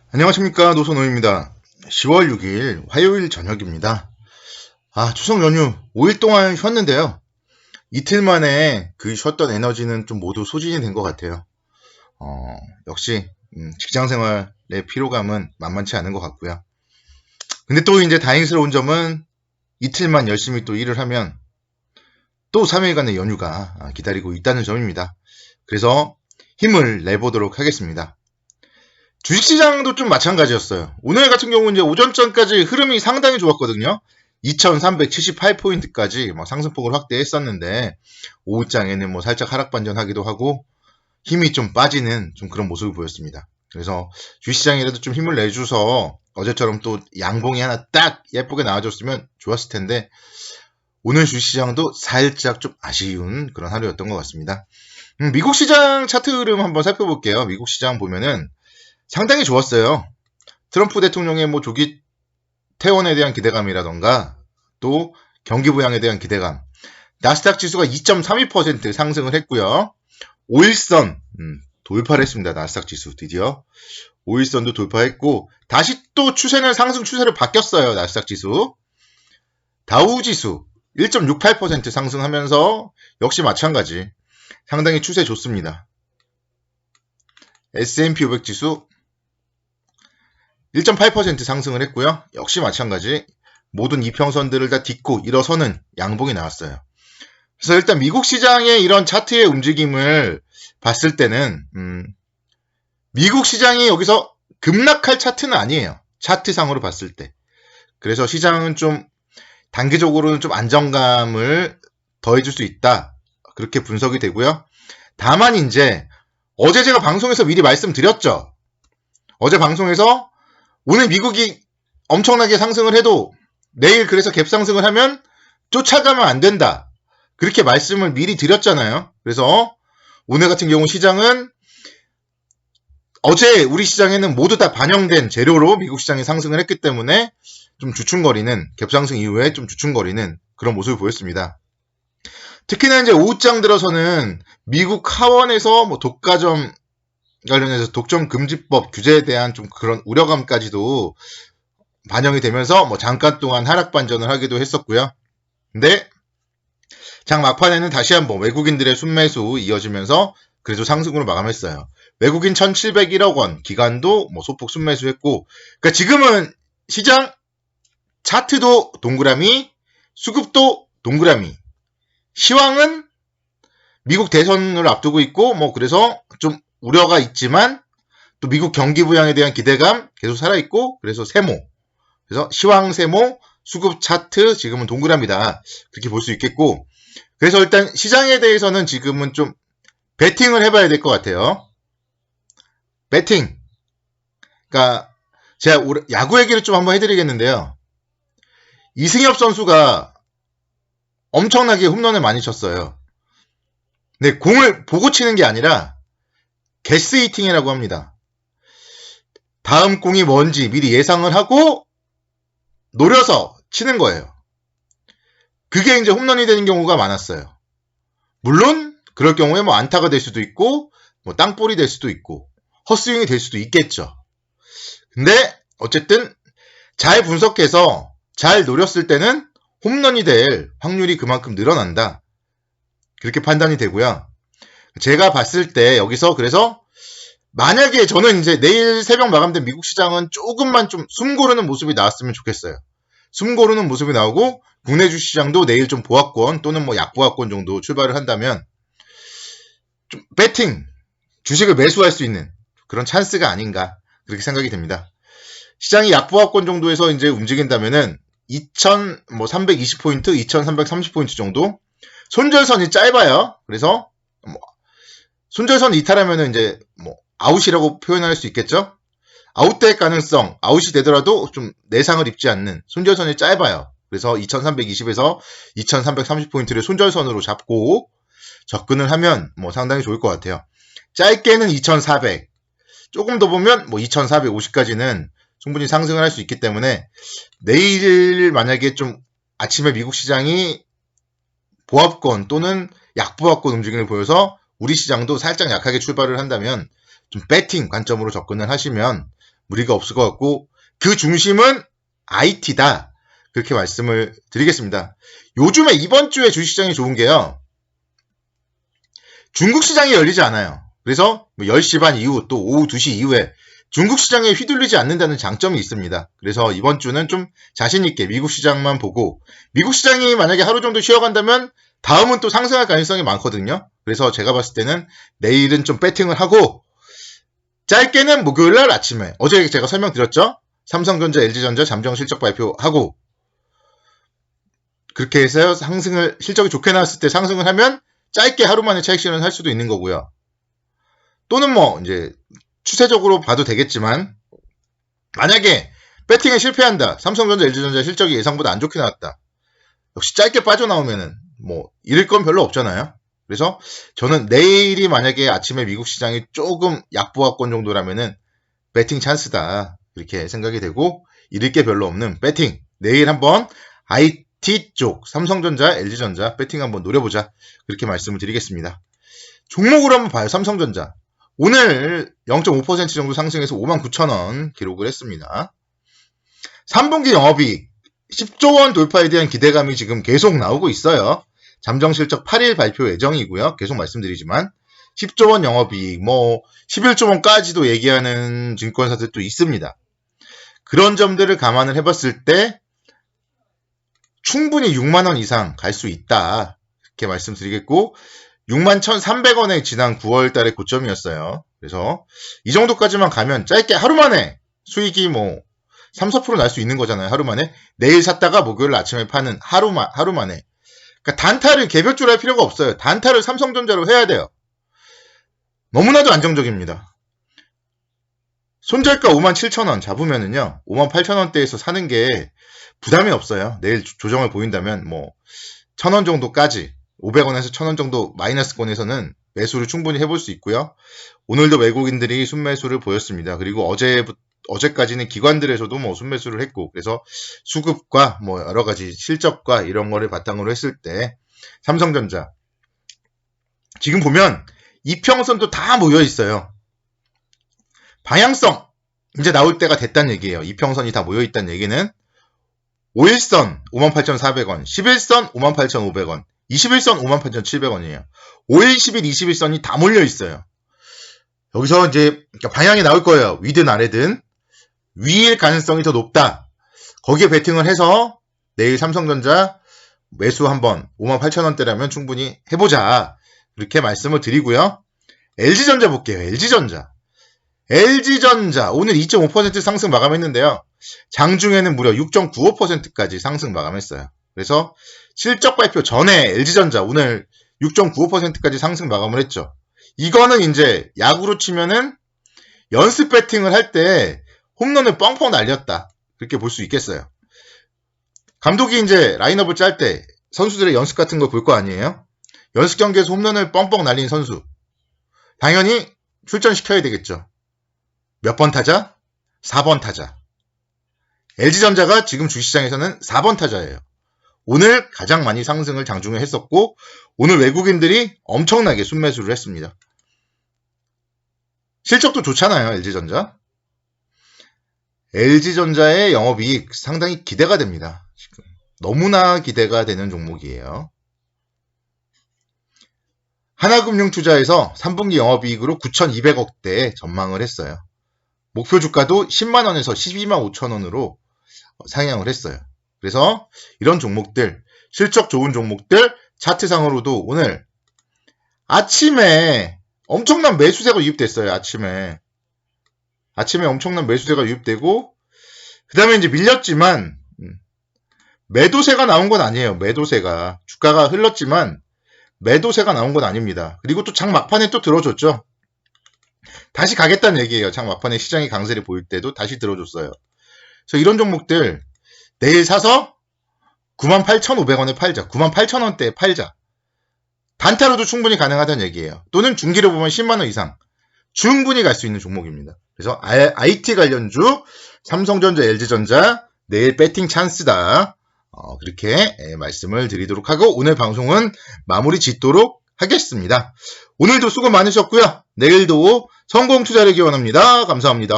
안녕하십니까, 노선호입니다. 10월 6일 화요일 저녁입니다. 추석 연휴 5일 동안 쉬었는데요. 이틀 만에 그 쉬었던 에너지는 좀 모두 소진이 된 것 같아요. 역시 직장 생활의 피로감은 만만치 않은 것 같고요. 근데 또 이제 다행스러운 점은 이틀만 열심히 또 일을 하면 또 3일간의 연휴가 기다리고 있다는 점입니다. 그래서 힘을 내보도록 하겠습니다. 주식시장도 좀 마찬가지였어요. 오늘 같은 경우는 이제 오전전까지 흐름이 상당히 좋았거든요. 2378포인트까지 상승폭을 확대했었는데, 오후장에는 살짝 하락 반전하기도 하고, 힘이 좀 빠지는 좀 그런 모습을 보였습니다. 그래서 주식시장이라도 좀 힘을 내줘서 어제처럼 또 양봉이 하나 딱 예쁘게 나와줬으면 좋았을 텐데, 오늘 주식시장도 살짝 좀 아쉬운 그런 하루였던 것 같습니다. 미국 시장 차트 흐름 한번 살펴볼게요. 미국 시장 보면은 상당히 좋았어요. 트럼프 대통령의 조기 퇴원에 대한 기대감이라던가 또 경기 부양에 대한 기대감. 나스닥 지수가 2.32% 상승을 했고요. 5일선 돌파를 했습니다. 나스닥 지수 드디어 5일선도 돌파했고 다시 또 추세는 상승 추세로 바뀌었어요. 나스닥 지수. 다우 지수 1.68% 상승하면서 역시 마찬가지 상당히 추세 좋습니다. S&P 500 지수 1.8% 상승을 했고요. 역시 마찬가지 모든 이평선들을 다 딛고 일어서는 양봉이 나왔어요. 그래서 일단 미국 시장의 이런 차트의 움직임을 봤을 때는 미국 시장이 여기서 급락할 차트는 아니에요. 차트상으로 봤을 때. 그래서 시장은 좀 단기적으로는 좀 안정감을 더해줄 수 있다. 그렇게 분석이 되고요. 다만 이제 어제 제가 방송에서 미리 말씀드렸죠. 어제 방송에서 오늘 미국이 엄청나게 상승을 해도 내일 그래서 갭상승을 하면 쫓아가면 안 된다. 그렇게 말씀을 미리 드렸잖아요. 그래서 오늘 같은 경우 시장은 어제 우리 시장에는 모두 다 반영된 재료로 미국 시장이 상승을 했기 때문에 좀 주춤거리는 갭상승 이후에 좀 주춤거리는 그런 모습을 보였습니다. 특히나 이제 오후장 들어서는 미국 하원에서 독과점 관련해서 독점 금지법 규제에 대한 좀 그런 우려감까지도 반영이 되면서 잠깐 동안 하락 반전을 하기도 했었고요. 근데 장 막판에는 다시 한번 외국인들의 순매수 이어지면서 그래도 상승으로 마감했어요. 외국인 1,701억 원 기관도 소폭 순매수했고, 그러니까 지금은 시장 차트도 동그라미, 수급도 동그라미. 시황은 미국 대선을 앞두고 있고 그래서 좀 우려가 있지만 또 미국 경기 부양에 대한 기대감 계속 살아있고 그래서 세모. 그래서 시황 세모, 수급 차트 지금은 동그라미다. 그렇게 볼 수 있겠고 그래서 일단 시장에 대해서는 지금은 좀 배팅을 해봐야 될 것 같아요. 배팅. 그러니까 제가 야구 얘기를 좀 한번 해드리겠는데요. 이승엽 선수가 엄청나게 홈런을 많이 쳤어요. 근데 공을 보고 치는 게 아니라 게스 히팅이라고 합니다. 다음 공이 뭔지 미리 예상을 하고 노려서 치는 거예요. 그게 이제 홈런이 되는 경우가 많았어요. 물론 그럴 경우에 안타가 될 수도 있고 땅볼이 될 수도 있고 헛스윙이 될 수도 있겠죠. 근데 어쨌든 잘 분석해서 잘 노렸을 때는 홈런이 될 확률이 그만큼 늘어난다. 그렇게 판단이 되고요. 제가 봤을 때 여기서 그래서 만약에 저는 이제 내일 새벽 마감된 미국 시장은 조금만 좀 숨 고르는 모습이 나왔으면 좋겠어요. 숨 고르는 모습이 나오고 국내 주시장도 내일 좀 보합권 또는 약보합권 정도 출발을 한다면 좀 배팅, 주식을 매수할 수 있는 그런 찬스가 아닌가 그렇게 생각이 됩니다. 시장이 약보합권 정도에서 이제 움직인다면은 2,320포인트, 2,330포인트 정도 손절선이 짧아요. 그래서 손절선 이탈하면은 이제 아웃이라고 표현할 수 있겠죠? 아웃될 가능성, 아웃이 되더라도 좀 내상을 입지 않는 손절선이 짧아요. 그래서 2320에서 2330포인트를 손절선으로 잡고 접근을 하면 상당히 좋을 것 같아요. 짧게는 2400, 조금 더 보면 2450까지는 충분히 상승을 할 수 있기 때문에 내일 만약에 좀 아침에 미국 시장이 보합권 또는 약보합권 움직임을 보여서 우리 시장도 살짝 약하게 출발을 한다면 좀 배팅 관점으로 접근을 하시면 무리가 없을 것 같고 그 중심은 IT다. 그렇게 말씀을 드리겠습니다. 요즘에 이번 주에 주식시장이 좋은 게요. 중국 시장이 열리지 않아요. 그래서 10시 반 이후 또 오후 2시 이후에 중국 시장에 휘둘리지 않는다는 장점이 있습니다. 그래서 이번 주는 좀 자신 있게 미국 시장만 보고 미국 시장이 만약에 하루 정도 쉬어간다면 다음은 또 상승할 가능성이 많거든요. 그래서 제가 봤을 때는 내일은 좀 배팅을 하고 짧게는 목요일날 아침에 어제 제가 설명드렸죠. 삼성전자, LG전자 잠정 실적 발표하고 그렇게 해서 상승을 실적이 좋게 나왔을 때 상승을 하면 짧게 하루 만에 차익 실현을 할 수도 있는 거고요. 또는 뭐 이제 추세적으로 봐도 되겠지만 만약에 배팅에 실패한다. 삼성전자, LG전자 실적이 예상보다 안 좋게 나왔다. 역시 짧게 빠져나오면은 뭐 잃을 건 별로 없잖아요. 그래서 저는 내일이 만약에 아침에 미국 시장이 조금 약보합권 정도라면은 배팅 찬스다. 이렇게 생각이 되고 잃을 게 별로 없는 배팅. 내일 한번 IT 쪽 삼성전자, LG전자 배팅 한번 노려보자. 그렇게 말씀을 드리겠습니다. 종목으로 한번 봐요. 삼성전자. 오늘 0.5% 정도 상승해서 59,000원 기록을 했습니다. 3분기 영업이익 10조 원 돌파에 대한 기대감이 지금 계속 나오고 있어요. 잠정 실적 8일 발표 예정이고요. 계속 말씀드리지만 10조 원 영업이익, 11조 원까지도 얘기하는 증권사들도 있습니다. 그런 점들을 감안을 해봤을 때 충분히 6만 원 이상 갈 수 있다. 이렇게 말씀드리겠고 61,300원에 지난 9월 달의 고점이었어요. 그래서 이 정도까지만 가면 짧게 하루 만에 수익이 3, 4% 날 수 있는 거잖아요. 하루 만에. 내일 샀다가 목요일 아침에 파는 하루 만에. 그러니까 단타를 개별주로 할 필요가 없어요. 단타를 삼성전자로 해야 돼요. 너무나도 안정적입니다. 손절가 57,000원 잡으면은요. 58,000원대에서 사는 게 부담이 없어요. 내일 조정을 보인다면 1,000원 정도까지 500원에서 1,000원 정도 마이너스권에서는 매수를 충분히 해볼 수 있고요. 오늘도 외국인들이 순매수를 보였습니다. 그리고 어제까지는 기관들에서도 순매수를 했고, 그래서 수급과 여러 가지 실적과 이런 거를 바탕으로 했을 때 삼성전자 지금 보면 이평선도 다 모여 있어요. 방향성 이제 나올 때가 됐다는 얘기예요. 이평선이 다 모여 있다는 얘기는 5일선 58,400원, 11선 58,500원, 21선 58,700원이에요. 5일, 10일, 21선이 다 몰려 있어요. 여기서 이제 방향이 나올 거예요. 위든 아래든. 위일 가능성이 더 높다. 거기에 베팅을 해서 내일 삼성전자 매수 한번 58,000원대라면 충분히 해보자. 이렇게 말씀을 드리고요. LG전자 볼게요. LG전자 오늘 2.5% 상승 마감했는데요. 장중에는 무려 6.95%까지 상승 마감했어요. 그래서 실적 발표 전에 LG전자 오늘 6.95%까지 상승 마감을 했죠. 이거는 이제 야구로 치면은 연습 배팅을 할 때 홈런을 뻥뻥 날렸다. 그렇게 볼 수 있겠어요. 감독이 이제 라인업을 짤 때 선수들의 연습 같은 거 볼 거 아니에요? 연습 경기에서 홈런을 뻥뻥 날린 선수. 당연히 출전시켜야 되겠죠. 몇 번 타자? 4번 타자. LG전자가 지금 주식시장에서는 4번 타자예요. 오늘 가장 많이 상승을 장중에 했었고 오늘 외국인들이 엄청나게 순매수를 했습니다. 실적도 좋잖아요. LG전자의 영업이익 상당히 기대가 됩니다. 지금 너무나 기대가 되는 종목이에요. 하나금융투자에서 3분기 영업이익으로 9,200억대 전망을 했어요. 목표 주가도 10만원에서 12만 5천원으로 상향을 했어요. 그래서 이런 종목들, 실적 좋은 종목들, 차트상으로도 오늘 아침에 엄청난 매수세가 유입됐어요. 아침에 엄청난 매수세가 유입되고 그 다음에 이제 밀렸지만 매도세가 나온 건 아니에요. 매도세가 주가가 흘렀지만 매도세가 나온 건 아닙니다. 그리고 또 장 막판에 또 들어줬죠. 다시 가겠다는 얘기예요. 장 막판에 시장이 강세를 보일 때도 다시 들어줬어요. 그래서 이런 종목들 내일 사서 98,500원에 팔자. 98,000원대에 팔자. 단타로도 충분히 가능하다는 얘기예요. 또는 중기로 보면 10만원 이상 충분히 갈 수 있는 종목입니다. 그래서 IT 관련주 삼성전자, LG전자 내일 배팅 찬스다. 그렇게 말씀을 드리도록 하고 오늘 방송은 마무리 짓도록 하겠습니다. 오늘도 수고 많으셨고요. 내일도 성공 투자를 기원합니다. 감사합니다.